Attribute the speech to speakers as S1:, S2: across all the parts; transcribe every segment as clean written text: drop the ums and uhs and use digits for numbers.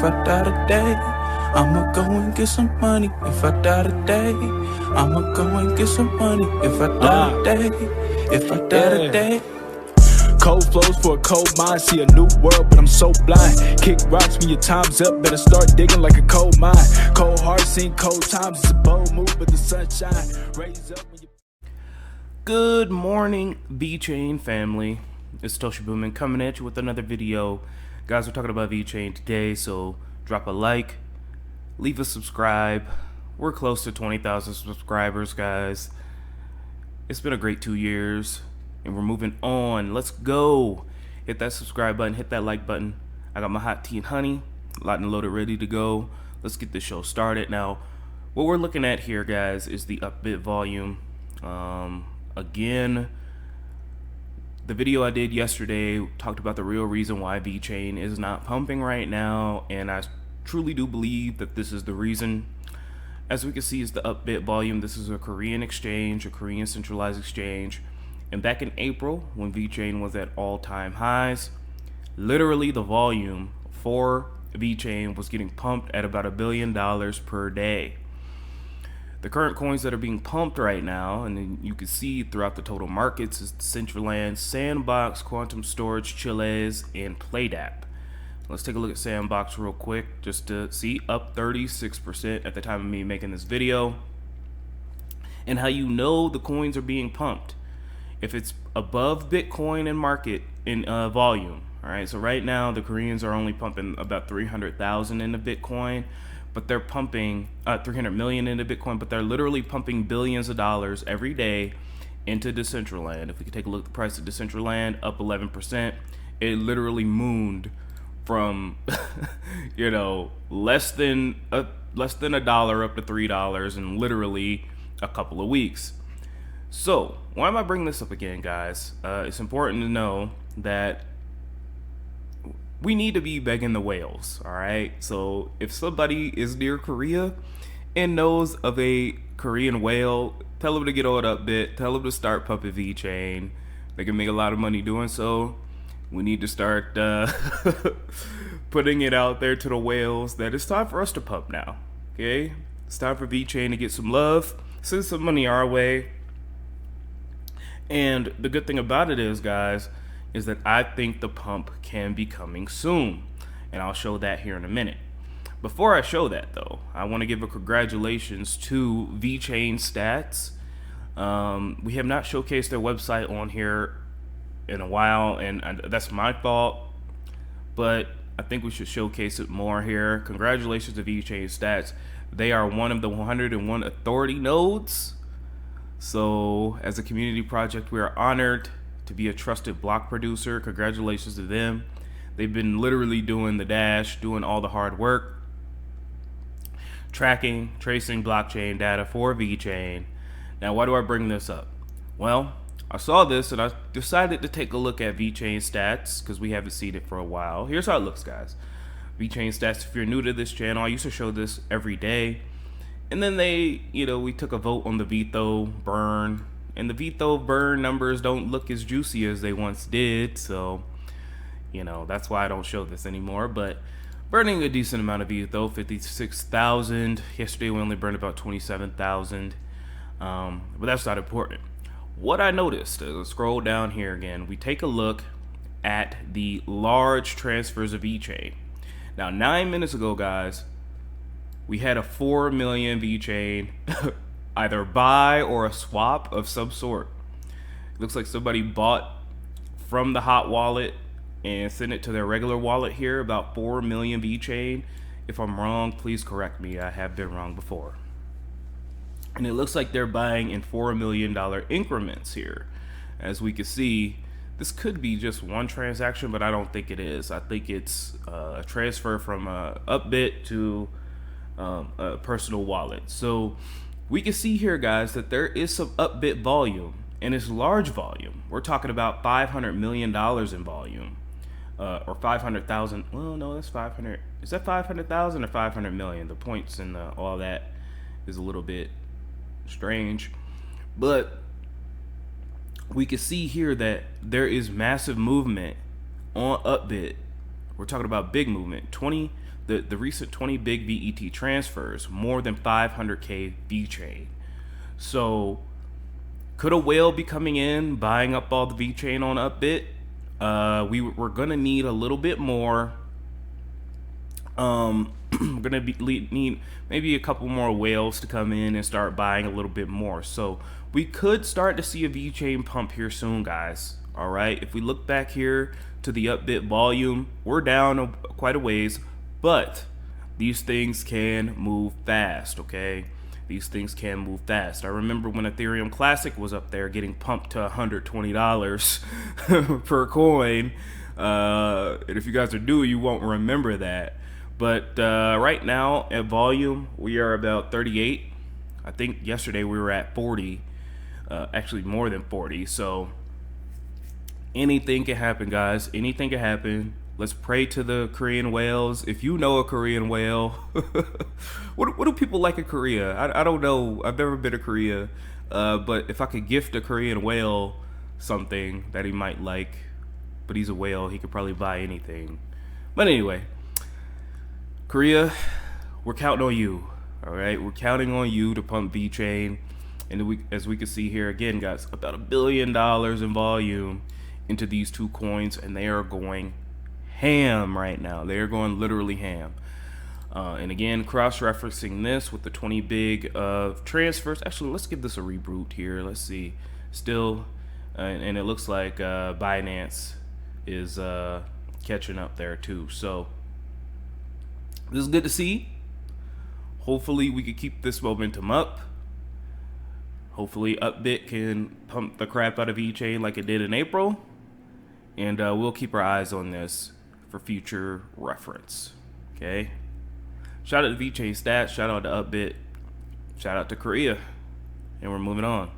S1: I die today, I'ma go and get some money. If I die today, I'ma go and get some money. If I die today, if I die today.
S2: Cold flows for a cold mind, see a new world, but I'm so blind. Kick rocks when your time's up, better start digging like a coal mine. Cold heart, seen cold times, it's a bold move, but the sunshine raise up when you...
S3: Good morning, Vechain family. It's Toshi Boomin coming at you with another video. Guys, we're talking about Vechain today, so drop a like, leave a subscribe. We're close to 20,000 subscribers, guys. It's been a great 2 years. And we're moving on. Let's go. Hit that subscribe button. Hit that like button. I got my hot tea and honey locked and loaded, ready to go. Let's get this show started. Now, what we're looking at here, guys, is the UPBIT volume. Again, the video I did yesterday talked about the real reason why Vechain is not pumping right now, and I truly do believe that this is the reason. As we can see, is the UPBIT volume. This is a Korean exchange, a Korean centralized exchange. And back in April, when Vechain was at all-time highs, literally the volume for Vechain was getting pumped at about $1 billion per day. The current coins that are being pumped right now, and then you can see throughout the total markets, is Decentraland, Sandbox, Quantum Storage, Chiles, and PLEA. Let's take a look at Sandbox real quick, just to see, up 36% at the time of me making this video. And how you know the coins are being pumped. If it's above Bitcoin in market in volume, all right. So right now the Koreans are only pumping about 300,000 into Bitcoin, but they're pumping 300 million into Bitcoin, but they're literally pumping billions of dollars every day into Decentraland. If we could take a look at the price of Decentraland, up 11%. It literally mooned from you know, less than $1 up to $3 in literally a couple of weeks. So, why am I bringing this up again, guys? It's important to know that we need to be begging the whales, all right? So, if somebody is near Korea and knows of a Korean whale, tell them to get on UPBIT, tell them to start pumping Vechain. They can make a lot of money doing so. We need to start putting it out there to the whales that it's time for us to pump now, okay? It's time for Vechain to get some love, send some money our way. And the good thing about it is, guys, is that I think the pump can be coming soon. And I'll show that here in a minute. Before I show that, though, I want to give a congratulations to Vechain Stats. We have not showcased their website on here in a while, and that's my fault. But I think we should showcase it more here. Congratulations to Vechain Stats. They are one of the 101 authority nodes. So, as a community project, we are honored to be a trusted block producer. Congratulations to them. They've been literally doing the dash, doing all the hard work, tracking, tracing blockchain data for Vechain. Now, why do I bring this up? Well, I saw this and I decided to take a look at Vechain Stats because we haven't seen it for a while. Here's how it looks, guys. Vechain Stats, if you're new to this channel, I used to show this every day. And then they, we took a vote on the VTHO burn, and the VTHO burn numbers don't look as juicy as they once did. So, that's why I don't show this anymore. But burning a decent amount of VTHO, 56,000. Yesterday we only burned about 27,000. But that's not important. What I noticed, scroll down here again, we take a look at the large transfers of Vechain. Now, 9 minutes ago, guys, we had a 4 million Vechain either buy or a swap of some sort. It looks like somebody bought from the hot wallet and sent it to their regular wallet here, about 4 million Vechain. If I'm wrong, please correct me. I have been wrong before. And it looks like they're buying in $4 million increments here. As we can see, this could be just one transaction, but I don't think it is. I think it's a transfer from UPBIT to a personal wallet. So we can see here, guys, that there is some UPBIT volume, and it's large volume. We're talking about $500 million in volume, or 500,000. Well, no, that's 500. Is that 500,000 or 500 million? The points and all that is a little bit strange, but we can see here that there is massive movement on UPBIT. We're talking about big movement, the recent 20 big VET transfers, more than 500k VeChain. So could a whale be coming in, buying up all the VeChain on UpBit? We're gonna need a little bit more. We're gonna need maybe a couple more whales to come in and start buying a little bit more. So we could start to see a VeChain pump here soon, guys. All right. If we look back here to the UpBit volume, we're down quite a ways, but these things can move fast. Okay. These things can move fast. I remember when Ethereum Classic was up there getting pumped to $120 per coin. And if you guys are new, you won't remember that. But right now at volume, we are about 38. I think yesterday we were at 40. Actually more than 40. So anything can happen, guys. Anything can happen. Let's pray to the Korean whales. If you know a Korean whale, what do people like in Korea? I don't know. I've never been to Korea. But if I could gift a Korean whale something that he might like, but he's a whale, he could probably buy anything. But anyway, Korea, we're counting on you. All right, we're counting on you to pump VeChain. And as we can see here again, guys, about $1 billion in volume into these two coins, and they are going ham right now. They are going literally ham. And again, cross-referencing this with the 20 big transfers. Actually, let's give this a reboot here. Let's see. Still, and it looks like Binance is catching up there too. So this is good to see. Hopefully, we can keep this momentum up. Hopefully, UpBit can pump the crap out of VeChain like it did in April. And we'll keep our eyes on this for future reference. Okay. Shout out to VeChain Stats. Shout out to UpBit. Shout out to Korea. And we're moving on.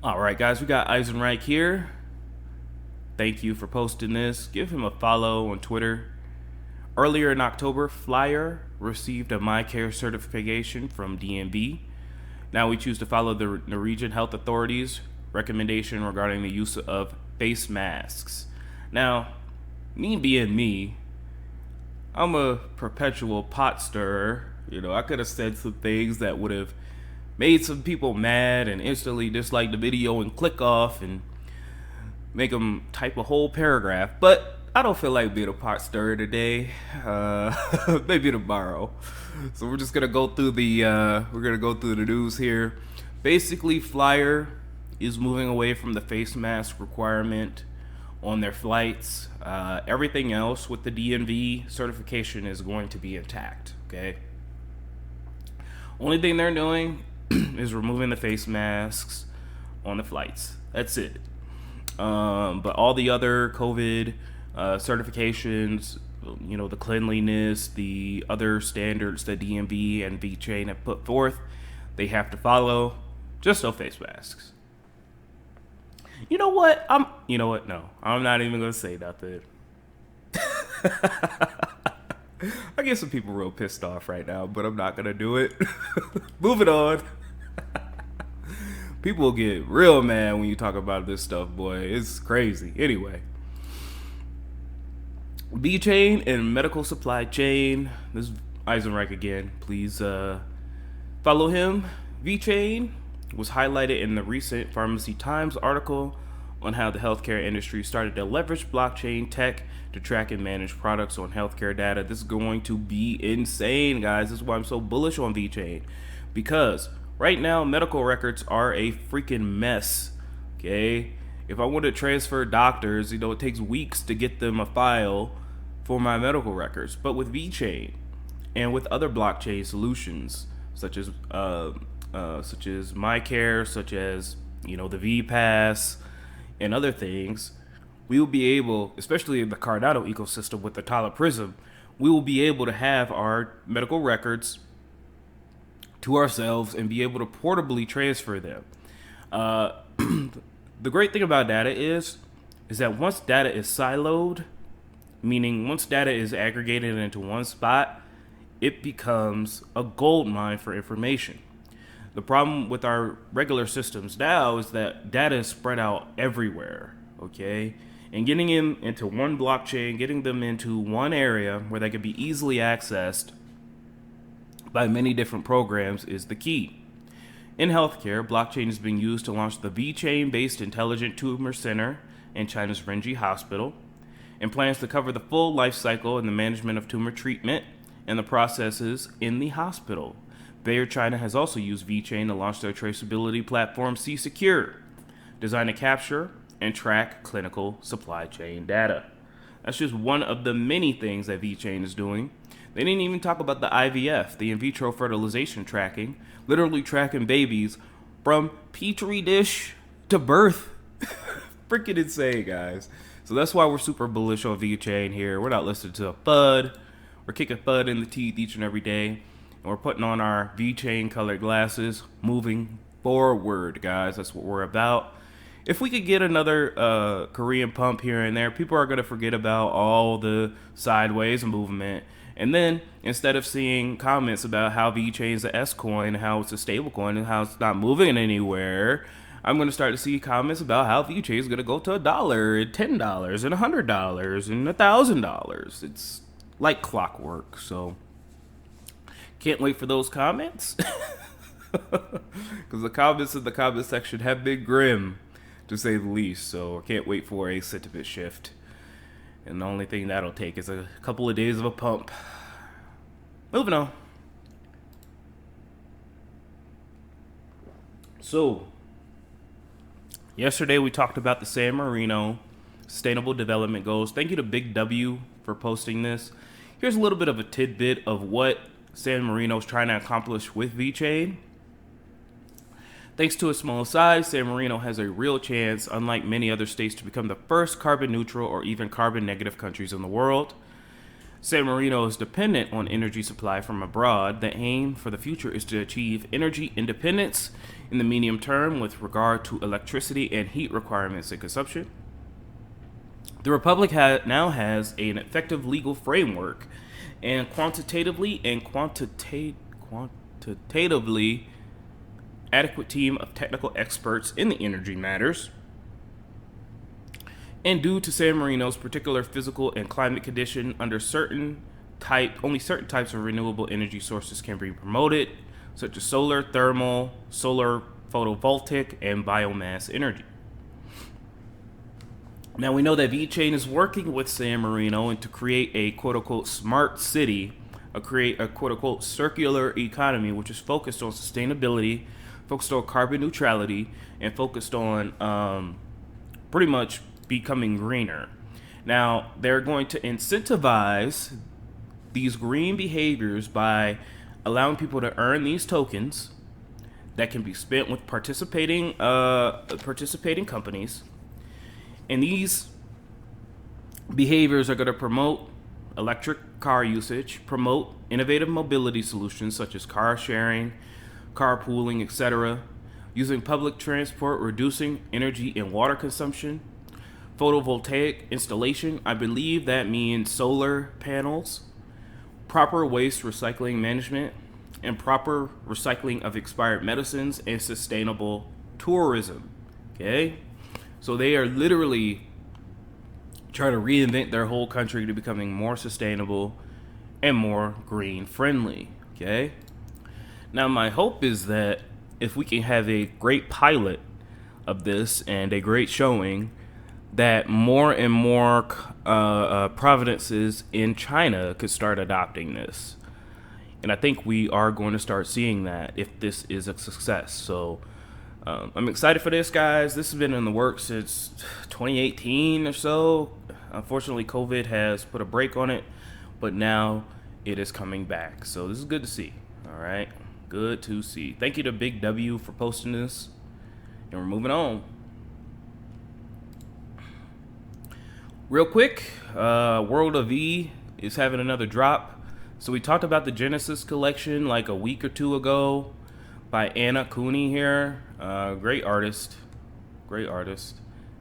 S3: All right, guys. We got Eisenreich here. Thank you for posting this. Give him a follow on Twitter. Earlier in October, FLYR received a mycare certification from DNB. Now we choose to follow the Norwegian health authorities' recommendation regarding the use of face masks. Now, me being me, I'm a perpetual pot stirrer. You know, I could have said some things that would have made some people mad and instantly dislike the video and click off and make them type a whole paragraph. But I don't feel like being a pot stirrer today. Maybe tomorrow. So we're just gonna go through the news here. Basically, FLYR is moving away from the face mask requirement on their flights. Everything else with the DNV certification is going to be intact. Okay. Only thing they're doing is removing the face masks on the flights. That's it. But all the other COVID certifications, you know, the cleanliness, the other standards that DNV and VeChain have put forth, they have to follow. Just no face masks. You know what? No, I'm not even gonna say nothing. I get some people real pissed off right now, but I'm not gonna do it. Moving on. People get real mad when you talk about this stuff, boy. It's crazy. Anyway. VeChain and medical supply chain. This is Eisenreich again. Please follow him. VeChain was highlighted in the recent Pharmacy Times article on how the healthcare industry started to leverage blockchain tech to track and manage products on healthcare data. This is going to be insane, guys. This is why I'm so bullish on VeChain, because right now medical records are a freaking mess. Okay, if I want to transfer doctors, you know, it takes weeks to get them a file for my medical records. But with VeChain and with other blockchain solutions such as mycare, such as, you know, the VPass and other things, we will be able, especially in the Cardano ecosystem with the Tala Prism, we will be able to have our medical records to ourselves and be able to portably transfer them. The great thing about data is that once data is siloed, meaning once data is aggregated into one spot, it becomes a gold mine for information. The problem with our regular systems now is that data is spread out everywhere, okay? and getting them into one blockchain, getting them into one area where they can be easily accessed by many different programs is the key. In healthcare, blockchain is being used to launch the VeChain-based Intelligent Tumor Center in China's Renji Hospital, and plans to cover the full life cycle and the management of tumor treatment and the processes in the hospital. Bayer China has also used VeChain to launch their traceability platform C-Secure, designed to capture and track clinical supply chain data. That's just one of the many things that VeChain is doing. They didn't even talk about the IVF, the in vitro fertilization tracking, literally tracking babies from petri dish to birth. Freaking insane, guys. So that's why we're super bullish on VeChain here. We're not listening to a FUD. We're kicking FUD in the teeth each and every day. And we're putting on our VeChain colored glasses, moving forward, guys. That's what we're about. If we could get another Korean pump here and there, people are going to forget about all the sideways movement. And then instead of seeing comments about how VeChain is a S coin, how it's a stable coin, and how it's not moving anywhere, I'm going to start to see comments about how VeChain is going to go to $1 and $10 and $100 and $1,000. It's like clockwork. So can't wait for those comments, because the comments in the comment section have been grim, to say the least. So I can't wait for a sentiment shift. And the only thing that'll take is a couple of days of a pump. Moving on. So, yesterday we talked about the San Marino Sustainable Development Goals. Thank you to Big W for posting this. Here's a little bit of a tidbit of what San Marino is trying to accomplish with VeChain. Thanks to its small size, San Marino has a real chance, unlike many other states, to become the first carbon neutral or even carbon negative countries in the world. San Marino is dependent on energy supply from abroad. The aim for the future is to achieve energy independence in the medium term with regard to electricity and heat requirements and consumption. The Republic now has an effective legal framework and quantitatively adequate team of technical experts in the energy matters. And due to San Marino's particular physical and climate condition, only certain types of renewable energy sources can be promoted, such as solar, thermal, solar photovoltaic, and biomass energy. Now we know that VeChain is working with San Marino and to create a quote-unquote smart city, create a quote-unquote circular economy, which is focused on sustainability, focused on carbon neutrality, and focused on pretty much becoming greener. Now, they're going to incentivize these green behaviors by allowing people to earn these tokens that can be spent with participating companies. And these behaviors are going to promote electric car usage, promote innovative mobility solutions such as car sharing, carpooling, etc., using public transport, reducing energy and water consumption, photovoltaic installation, I believe that means solar panels, proper waste recycling management, and proper recycling of expired medicines, and sustainable tourism. Okay? So they are literally trying to reinvent their whole country to becoming more sustainable and more green friendly. Okay? Now, my hope is that if we can have a great pilot of this and a great showing, that more and more provinces in China could start adopting this. And I think we are going to start seeing that if this is a success. So I'm excited for this, guys. This has been in the works since 2018 or so. Unfortunately, COVID has put a break on it, but now it is coming back. So this is good to see. All right. Good to see. Thank you to Big W for posting this. And we're moving on. Real quick, World of E is having another drop. So we talked about the Genesis collection like a week or two ago by Anna Cooney here. Great artist. Great artist.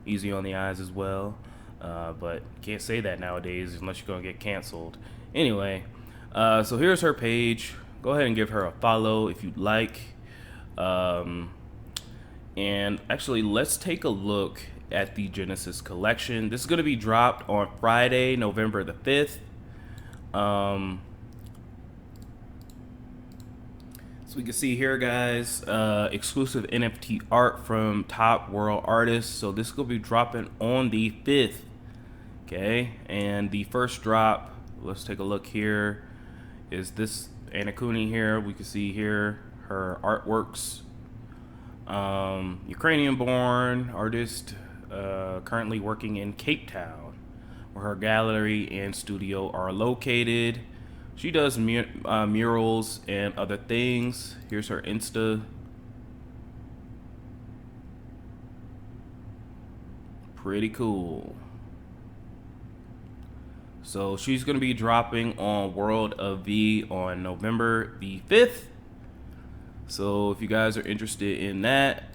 S3: Easy on the eyes as well. But can't say that nowadays unless you're going to get canceled. Anyway, so here's her page. Go ahead and give her a follow if you'd like. And actually, let's take a look at the Genesis collection. This is going to be dropped on Friday, November the 5th. So we can see here, guys, exclusive NFT art from top world artists. So this is going to be dropping on the 5th. Okay, and the first drop, let's take a look here, is this Anakuni here. We can see here her artworks. Ukrainian-born artist, currently working in Cape Town, where her gallery and studio are located. She does murals and other things. Here's her Insta. Pretty cool. So she's going to be dropping on World of V on November the 5th. So if you guys are interested in that,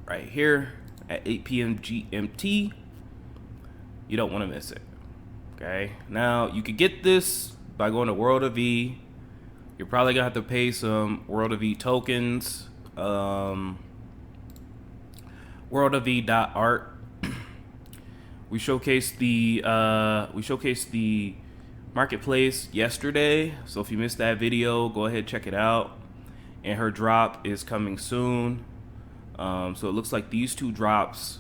S3: right here at 8 p.m. GMT, you don't want to miss it. Okay, now you could get this by going to World of V. You're probably gonna have to pay some World of V tokens. World of V.art. We showcased the marketplace yesterday, so if you missed that video, go ahead, check it out. And her drop is coming soon. So it looks like these two drops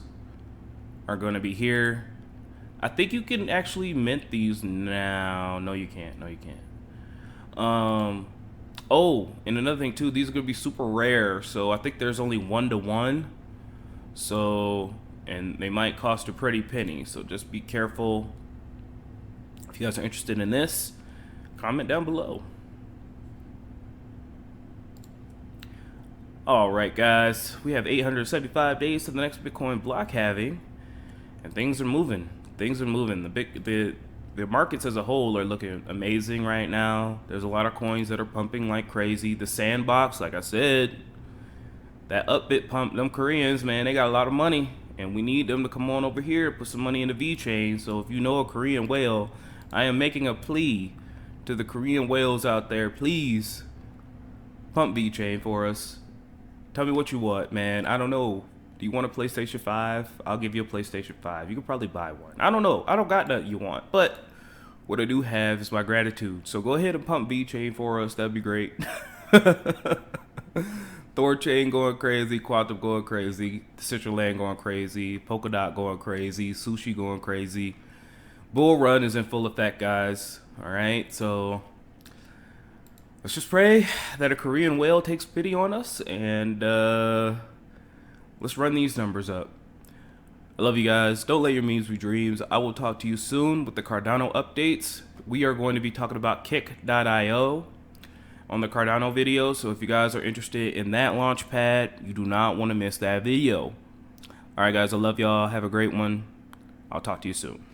S3: are going to be here. I think you can actually mint these now. No, you can't. No, you can't. Oh, and another thing too, these are going to be super rare. So I think there's only 1-to-1. So, and they might cost a pretty penny. So just be careful. If you guys are interested in this, comment down below. All right, guys, we have 875 days to the next Bitcoin block halving, and things are moving. Things are moving. The markets as a whole are looking amazing right now. There's a lot of coins that are pumping like crazy. The sandbox, like I said, that UPBIT pump, them Koreans, man, they got a lot of money, and we need them to come on over here, put some money in the VeChain. So if you know a Korean whale, I am making a plea to the Korean whales out there. Please pump VeChain for us. Tell me what you want, man. I don't know. Do you want a PlayStation 5? I'll give you a PlayStation 5. You could probably buy one. I don't know. I don't got nothing you want. But what I do have is my gratitude. So go ahead and pump VeChain for us. That'd be great. Thorchain going crazy. Quantum going crazy. Citroland going crazy. Polkadot going crazy. Sushi going crazy. Bull Run is in full effect, guys. All right. So let's just pray that a Korean whale takes pity on us, and let's run these numbers up. I love you guys. Don't let your memes be dreams. I will talk to you soon with the Cardano updates. We are going to be talking about kick.io on the Cardano video, so if you guys are interested in that launch pad, you do not want to miss that video. All right, guys, I love y'all. Have a great one. I'll talk to you soon.